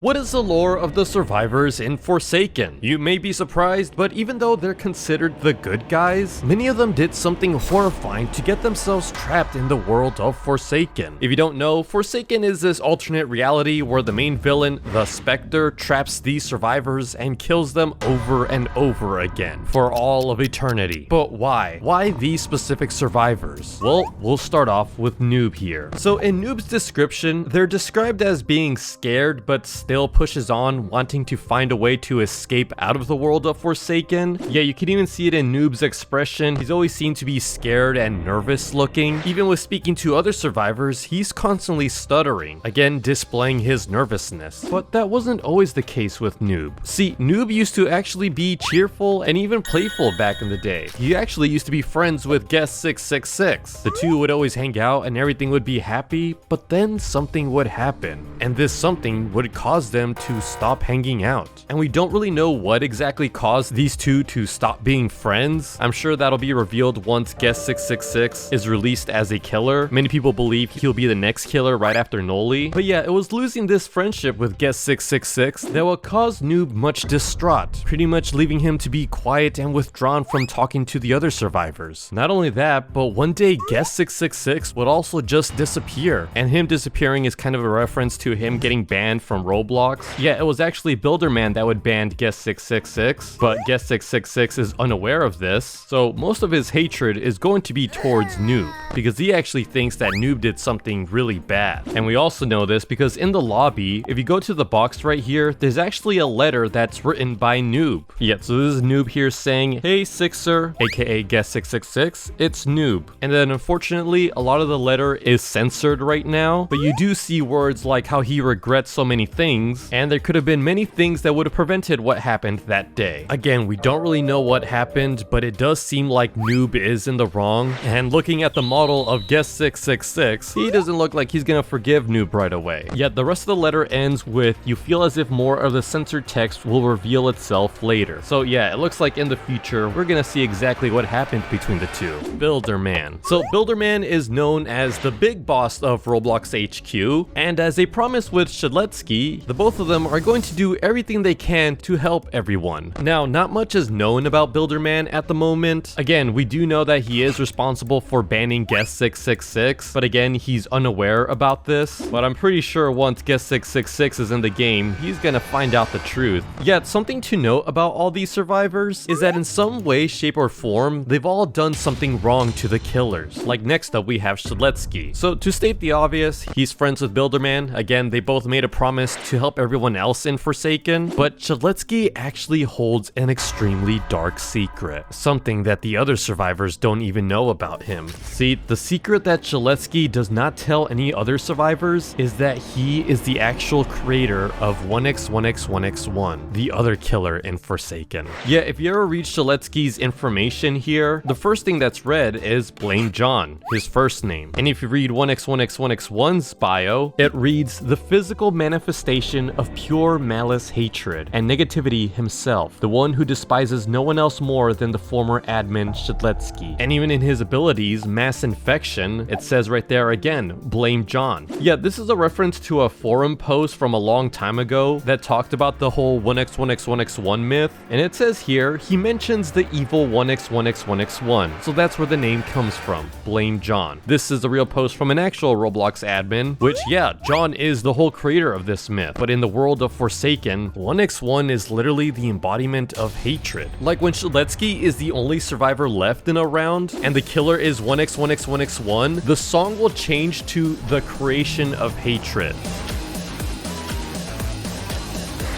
What is the lore of the survivors in Forsaken? You may be surprised, but even though they're considered the good guys, many of them did something horrifying to get themselves trapped in the world of Forsaken. If you don't know, Forsaken is this alternate reality where the main villain, the Spectre, traps these survivors and kills them over and over again for all of eternity. But why? Why these specific survivors? Well, we'll start off with Noob here. So in Noob's description, they're described as being scared but still pushes on, wanting to find a way to escape out of the world of Forsaken. Yeah, you can even see it in Noob's expression. He's always seen to be scared and nervous looking. Even with speaking to other survivors, he's constantly stuttering, again displaying his nervousness. But that wasn't always the case with Noob. See, Noob used to actually be cheerful and even playful back in the day. He actually used to be friends with Guest 666. The two would always hang out and everything would be happy, but then something would happen, and this something would cause them to stop hanging out. And we don't really know what exactly caused these two to stop being friends. I'm sure that'll be revealed once Guest 666 is released as a killer. Many people believe he'll be the next killer right after NOLI. But yeah, it was losing this friendship with Guest 666 that will cause Noob much distraught, pretty much leaving him to be quiet and withdrawn from talking to the other survivors. Not only that, but one day Guest 666 would also just disappear, and him disappearing is kind of a reference to him getting banned from ROBLOX. Yeah, it was actually Builderman that would ban Guest 666, but Guest 666 is unaware of this, so most of his hatred is going to be towards Noob, because he actually thinks that Noob did something really bad. And we also know this because in the lobby, if you go to the box right here, there's actually a letter that's written by Noob. Yeah, so this is Noob here saying, "Hey Sixer," aka Guest 666, "it's Noob." And then unfortunately, a lot of the letter is censored right now, but you do see words like how he regrets so many things, and there could have been many things that would have prevented what happened that day. Again, we don't really know what happened, but it does seem like Noob is in the wrong, and looking at the model of Guest 666, he doesn't look like he's gonna forgive Noob right away. Yet the rest of the letter ends with, "You feel as if more of the censored text will reveal itself later." So yeah, it looks like in the future, we're gonna see exactly what happened between the two. Builderman. So Builderman is known as the big boss of Roblox HQ, and as a promise with Shedletsky, the both of them are going to do everything they can to help everyone. Now, not much is known about Builderman at the moment. Again, we do know that he is responsible for banning Guest 666, but again, he's unaware about this. But I'm pretty sure once Guest 666 is in the game, he's gonna find out the truth. Yet, something to note about all these survivors is that in some way, shape, or form, they've all done something wrong to the killers. Like next up, we have Shedletsky. So to state the obvious, he's friends with Builderman. Again, they both made a promise to help everyone else in Forsaken, but Shedletsky actually holds an extremely dark secret, something that the other survivors don't even know about him. See, the secret that Shedletsky does not tell any other survivors is that he is the actual creator of 1x1x1x1, the other killer in Forsaken. Yeah, if you ever read Shedletsky's information here, the first thing that's read is Blame John, his first name. And if you read 1x1x1x1's bio, it reads the physical manifestation of pure malice, hatred, and negativity himself, the one who despises no one else more than the former admin Shedletsky. And even in his abilities, mass infection, it says right there again, Blame John. Yeah, this is a reference to a forum post from a long time ago that talked about the whole 1x1x1x1 myth, and it says here, he mentions the evil 1x1x1x1, so that's where the name comes from, Blame John. This is a real post from an actual Roblox admin, which yeah, John is the whole creator of this myth, but in the world of Forsaken, 1x1 is literally the embodiment of hatred. Like when Shedletsky is the only survivor left in a round, and the killer is 1x1x1x1, the song will change to the creation of hatred.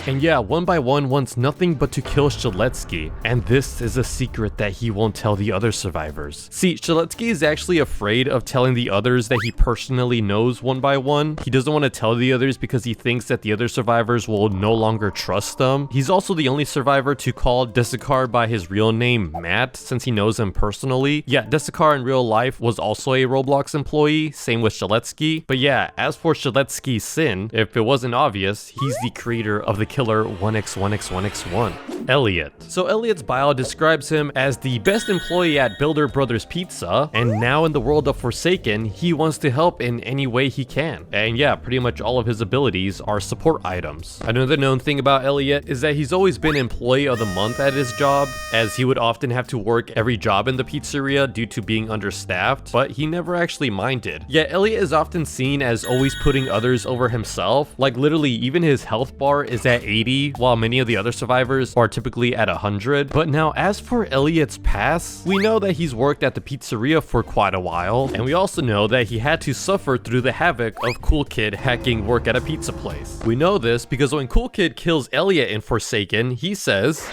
And yeah, one by one wants nothing but to kill Shedletsky, and this is a secret that he won't tell the other survivors. See, Shedletsky is actually afraid of telling the others that he personally knows one by one. He doesn't want to tell the others because he thinks that the other survivors will no longer trust them. He's also the only survivor to call Desikar by his real name, Matt, since he knows him personally. Yeah, Desikar in real life was also a Roblox employee, same with Shedletsky. But yeah, as for Shedletsky's sin, if it wasn't obvious, he's the creator of the killer 1x1x1x1. Elliot. So Elliot's bio describes him as the best employee at Builder Brothers Pizza, and now in the world of Forsaken, he wants to help in any way he can. And yeah, pretty much all of his abilities are support items. Another known thing about Elliot is that he's always been Employee of the Month at his job, as he would often have to work every job in the pizzeria due to being understaffed, but he never actually minded. Yet Elliot is often seen as always putting others over himself, like literally even his health bar is at 80, while many of the other survivors are typically at 100. But now as for Elliot's past, we know that he's worked at the pizzeria for quite a while, and we also know that he had to suffer through the havoc of Cool Kid hacking work at a pizza place. We know this because when Cool Kid kills Elliot in Forsaken, he says,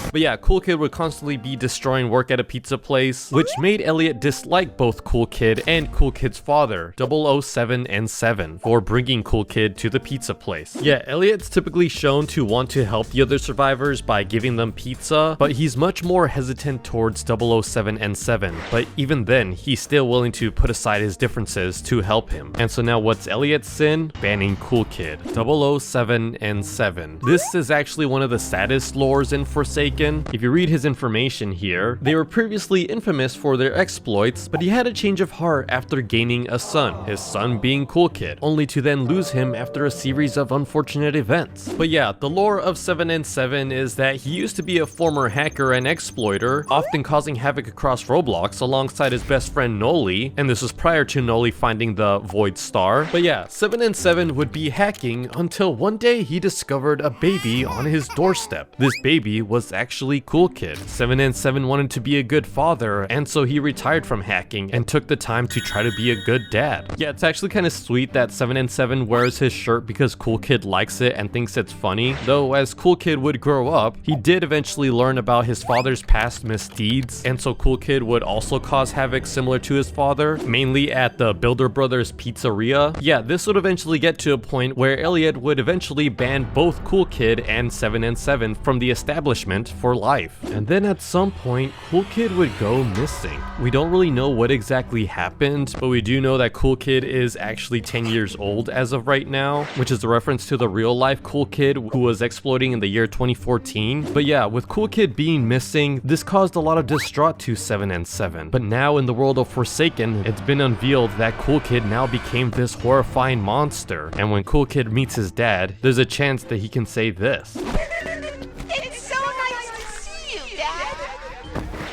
but yeah, Cool Kid would constantly be destroying work at a pizza place, which made Elliot dislike both Cool Kid and Cool Kid's father, 007 and 7, for bringing Cool Kid to the pizza place. Yeah, Elliot's typically shown to want to help the other survivors by giving them pizza, but he's much more hesitant towards 007 and 7, but even then, he's still willing to put aside his differences to help him. And so now what's Elliot's sin? Banning Cool Kid, 007 and 7. This is actually one of the saddest lores in Forsaken. If you read his information here, they were previously infamous for their exploits, but he had a change of heart after gaining a son, his son being Cool Kid, only to then lose him after a series of unfortunate events. But yeah, the lore of 7 and 7 is that he used to be a former hacker and exploiter, often causing havoc across Roblox alongside his best friend NOLI, and this was prior to NOLI finding the Void Star. But yeah, 7 and 7 would be hacking until one day he discovered a baby on his doorstep. This baby was actually Cool Kid. 7 and 7 wanted to be a good father, and so he retired from hacking and took the time to try to be a good dad. Yeah, it's actually kind of sweet that 7 and 7 wears his shirt because Cool Kid likes it and thinks it's funny, though as Cool Kid would grow up, he did eventually learn about his father's past misdeeds, and so Cool Kid would also cause havoc similar to his father, mainly at the Builder Brothers Pizzeria. Yeah, this would eventually get to a point where Elliot would eventually ban both Cool Kid and 7 and 7 from the establishment for life. And then at some point, Cool Kid would go missing. We don't really know what exactly happened, but we do know that Cool Kid is actually 10 years old as of right now, which is a reference to the real life Cool Kid who was exploiting in the year 2014. But yeah, with Cool Kid being missing, this caused a lot of distraught to 7 and 7. But now in the world of Forsaken, it's been unveiled that Cool Kid now became this horrifying monster. And when Cool Kid meets his dad, there's a chance that he can say this.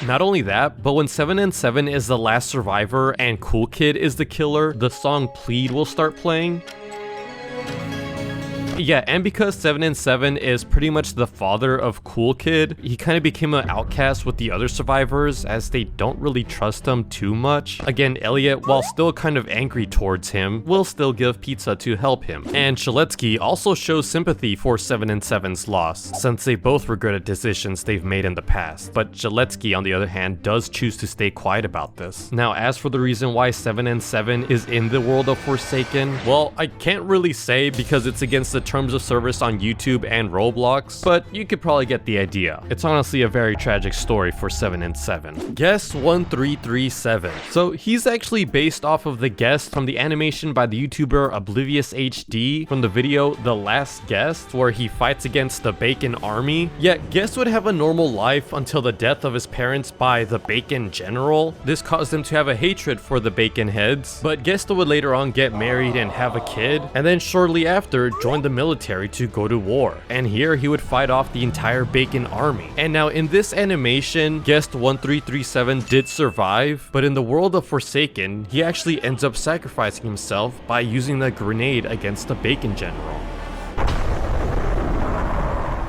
Not only that, but when 7 and 7 is the last survivor and Cool Kid is the killer, the song Plead will start playing. Yeah, and because 7 and 7 is pretty much the father of Cool Kid, he kind of became an outcast with the other survivors as they don't really trust him too much. Again, Elliot, while still kind of angry towards him, will still give pizza to help him. And SHEDLETSKY also shows sympathy for 7 and 7's loss, since they both regretted decisions they've made in the past. But SHEDLETSKY, on the other hand, does choose to stay quiet about this. Now, as for the reason why 7 and 7 is in the world of Forsaken, well, I can't really say because it's against the terms of service on YouTube and Roblox, but you could probably get the idea. It's honestly a very tragic story for 7 and 7. Guest 1337. So he's actually based off of the guest from the animation by the YouTuber Oblivious HD from the video The Last Guest, where he fights against the Bacon Army. Yet Guest would have a normal life until the death of his parents by the Bacon General. This caused him to have a hatred for the Bacon Heads, but Guest would later on get married and have a kid, and then shortly after join the military to go to war, and here he would fight off the entire Bacon Army. And now in this animation, Guest 1337 did survive, but in the world of Forsaken, he actually ends up sacrificing himself by using the grenade against the Bacon General.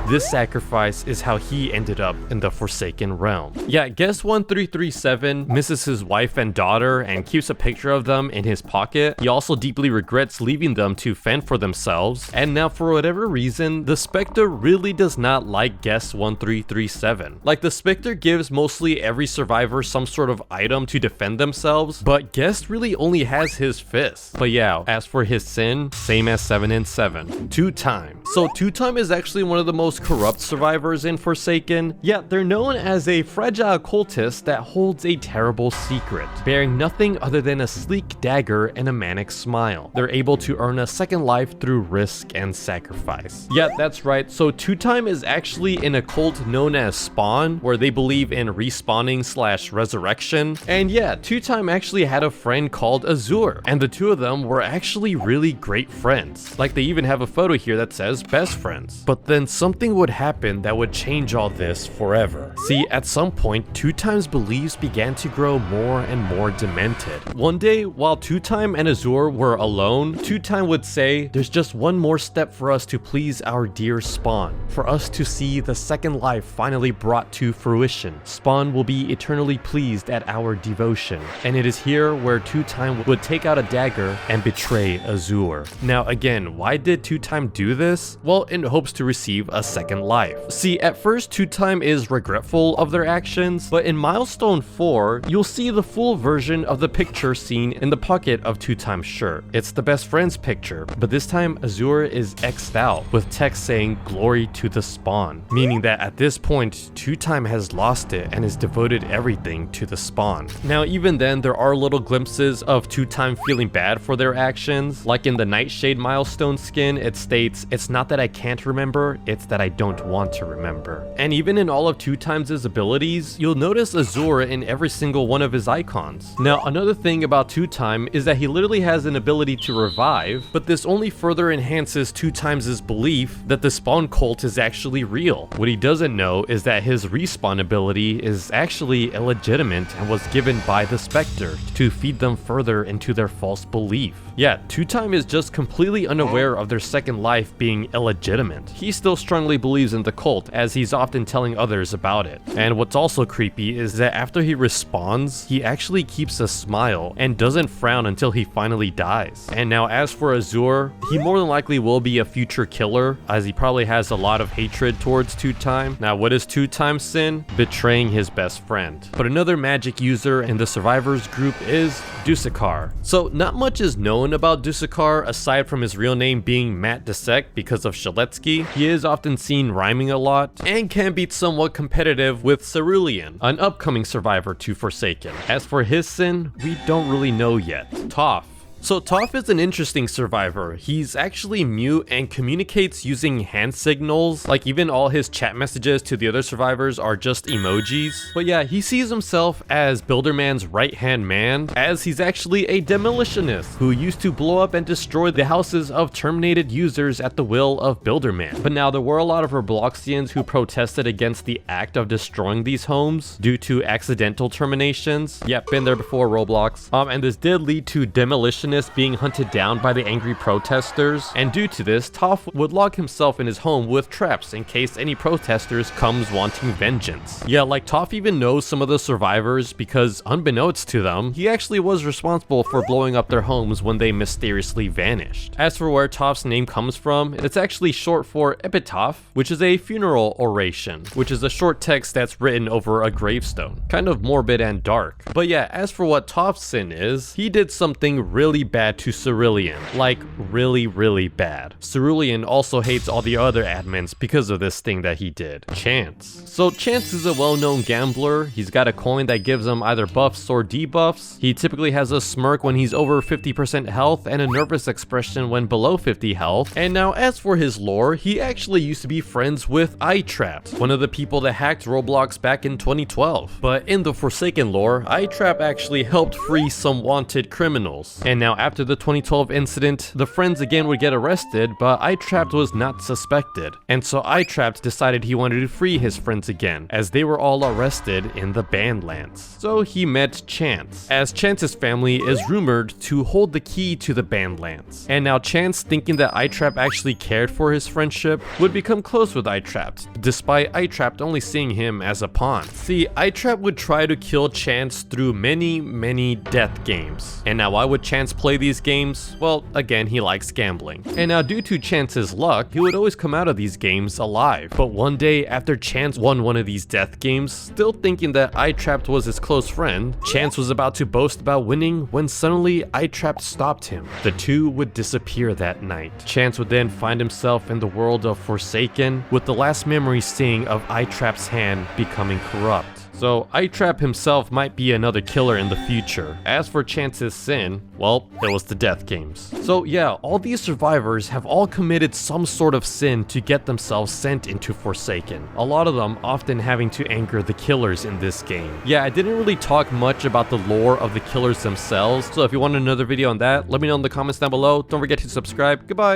This sacrifice is how he ended up in the Forsaken realm. Yeah, Guest 1337 misses his wife and daughter and keeps a picture of them in his pocket. He also deeply regrets leaving them to fend for themselves. And now for whatever reason, the Spectre really does not like Guest 1337. Like, the Spectre gives mostly every survivor some sort of item to defend themselves, but Guest really only has his fist. But yeah, as for his sin, same as 7 and 7. Two time. So two time is actually one of the most most corrupt survivors in Forsaken, yet they're known as a fragile cultist that holds a terrible secret, bearing nothing other than a sleek dagger and a manic smile. They're able to earn a second life through risk and sacrifice. Yeah, that's right, so Two Time is actually in a cult known as Spawn, where they believe in respawning / resurrection. And yeah, Two Time actually had a friend called Azure, and the two of them were actually really great friends. Like, they even have a photo here that says best friends. But then something would happen that would change all this forever. See, at some point, Two Time's beliefs began to grow more and more demented. One day, while Two Time and Azure were alone, Two Time would say, "There's just one more step for us to please our dear Spawn, for us to see the second life finally brought to fruition. Spawn will be eternally pleased at our devotion." And it is here where Two Time would take out a dagger and betray Azure. Now again, why did Two Time do this? Well, in hopes to receive a second life. See, at first Two Time is regretful of their actions, but in milestone 4, you'll see the full version of the picture seen in the pocket of Two Time's shirt. It's the best friend's picture, but this time Azure is X'd out with text saying "Glory to the Spawn," meaning that at this point Two Time has lost it and has devoted everything to the Spawn. Now even then, there are little glimpses of Two Time feeling bad for their actions. Like in the Nightshade milestone skin, it states, "It's not that I can't remember, it's that I don't want to remember." And even in all of Two Time's abilities, you'll notice Azure in every single one of his icons. Now another thing about Two Time is that he literally has an ability to revive, but this only further enhances Two Time's belief that the Spawn cult is actually real. What he doesn't know is that his respawn ability is actually illegitimate and was given by the Spectre to feed them further into their false belief. Yeah, Two Time is just completely unaware of their second life being illegitimate. He still strongly believes in the cult, as he's often telling others about it. And what's also creepy is that after he respawns, he actually keeps a smile and doesn't frown until he finally dies. And now as for Azure, he more than likely will be a future killer, as he probably has a lot of hatred towards Two Time. Now what is Two Time's sin? Betraying his best friend. But another magic user in the survivors group is Dusakar. So not much is known about Dusakar aside from his real name being Matt Desek because of Shetletsky. He is often seen rhyming a lot and can be somewhat competitive with Cerulean, an upcoming survivor to Forsaken. As for his sin, we don't really know yet. Toph. So Toph is an interesting survivor. He's actually mute and communicates using hand signals. Like, even all his chat messages to the other survivors are just emojis. But yeah, he sees himself as Builderman's right-hand man, as he's actually a demolitionist who used to blow up and destroy the houses of terminated users at the will of Builderman. But now there were a lot of Robloxians who protested against the act of destroying these homes due to accidental terminations. Yep, been there before, Roblox. And this did lead to demolitionists being hunted down by the angry protesters, and due to this, Toph would lock himself in his home with traps in case any protesters comes wanting vengeance. Yeah, like Toph even knows some of the survivors because, unbeknownst to them, he actually was responsible for blowing up their homes when they mysteriously vanished. As for where Toph's name comes from, it's actually short for epitaph, which is a funeral oration, which is a short text that's written over a gravestone. Kind of morbid and dark. But yeah, as for what Toph's sin is, he did something really bad to Cerulean. Like, really bad. Cerulean also hates all the other admins because of this thing that he did. Chance. So Chance is a well-known gambler. He's got a coin that gives him either buffs or debuffs. He typically has a smirk when he's over 50% health and a nervous expression when below 50 health. And now as for his lore, he actually used to be friends with ITRAPPED, one of the people that hacked Roblox back in 2012. But in the Forsaken lore, ITRAPPED actually helped free some wanted criminals. And now after the 2012 incident, the friends again would get arrested, but ITRAPPED was not suspected. And so ITRAPPED decided he wanted to free his friends again, as they were all arrested in the Bandlands. So he met Chance, as Chance's family is rumored to hold the key to the Bandlands. And now Chance, thinking that ITRAPPED actually cared for his friendship, would become close with ITRAPPED, despite ITRAPPED only seeing him as a pawn. See, ITRAPPED would try to kill Chance through many death games. And now why would Chance play these games? Well, again, he likes gambling. And now due to Chance's luck, he would always come out of these games alive. But one day after Chance won one of these death games, still thinking that ITRAPPED was his close friend, Chance was about to boast about winning when suddenly ITRAPPED stopped him. The two would disappear that night. Chance would then find himself in the world of Forsaken, with the last memory seeing of ITRAPPED's hand becoming corrupt. So ITRAPPED himself might be another killer in the future. As for Chance's sin, well, it was the death games. So yeah, all these survivors have all committed some sort of sin to get themselves sent into Forsaken. A lot of them often having to anger the killers in this game. Yeah, I didn't really talk much about the lore of the killers themselves, so if you want another video on that, let me know in the comments down below. Don't forget to subscribe. Goodbye!